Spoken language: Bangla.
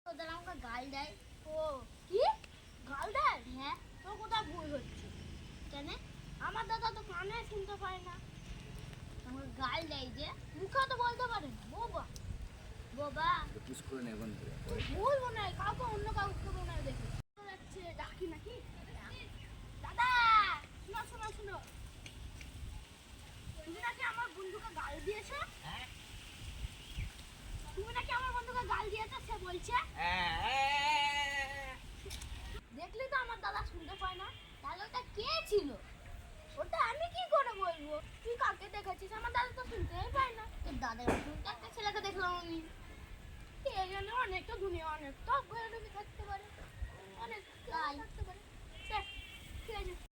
ওদের আমাকে গাল দেয়। ও কি গাল দেয়? হ্যাঁ। তোর কোথাও ভুল হচ্ছে। কেন? আমার দাদা তো কানে শুনতে পায় না। আমাকে গাল দেয় যে মুখে তো বলতে পারে না। বোবা বাবা পুশ করে নে এখন থেকে। বলবো না, কাউকে অন্য কাউকে করবো না। দেখে যাচ্ছে ডাকি নাকি দাদা। শোনো শোনো শোনো, তুমি নাকি আমার বন্ধুকে গাল দিয়েছে। তুমি নাকি আমার বন্ধুকে গাল দিয়েছে, সে বলছে। দেখলি তো আমার দাদা শুনতে পায় না। তাহলে ওটা কে ছিল? ওটা আমি কি করে বলবো? তুই কাকে দেখেছিস? আমার দাদা তো শুনতেই পায় না। তোর দাদার মতন তো একটা ছেলেকে দেখলাম আমি। কে জানে, অনেক তো দুনিয়া অনেক তো ঘরে থাকতে পারে, অনেক তাই। থাকতে পারে। দেখ, ঠিক আছে।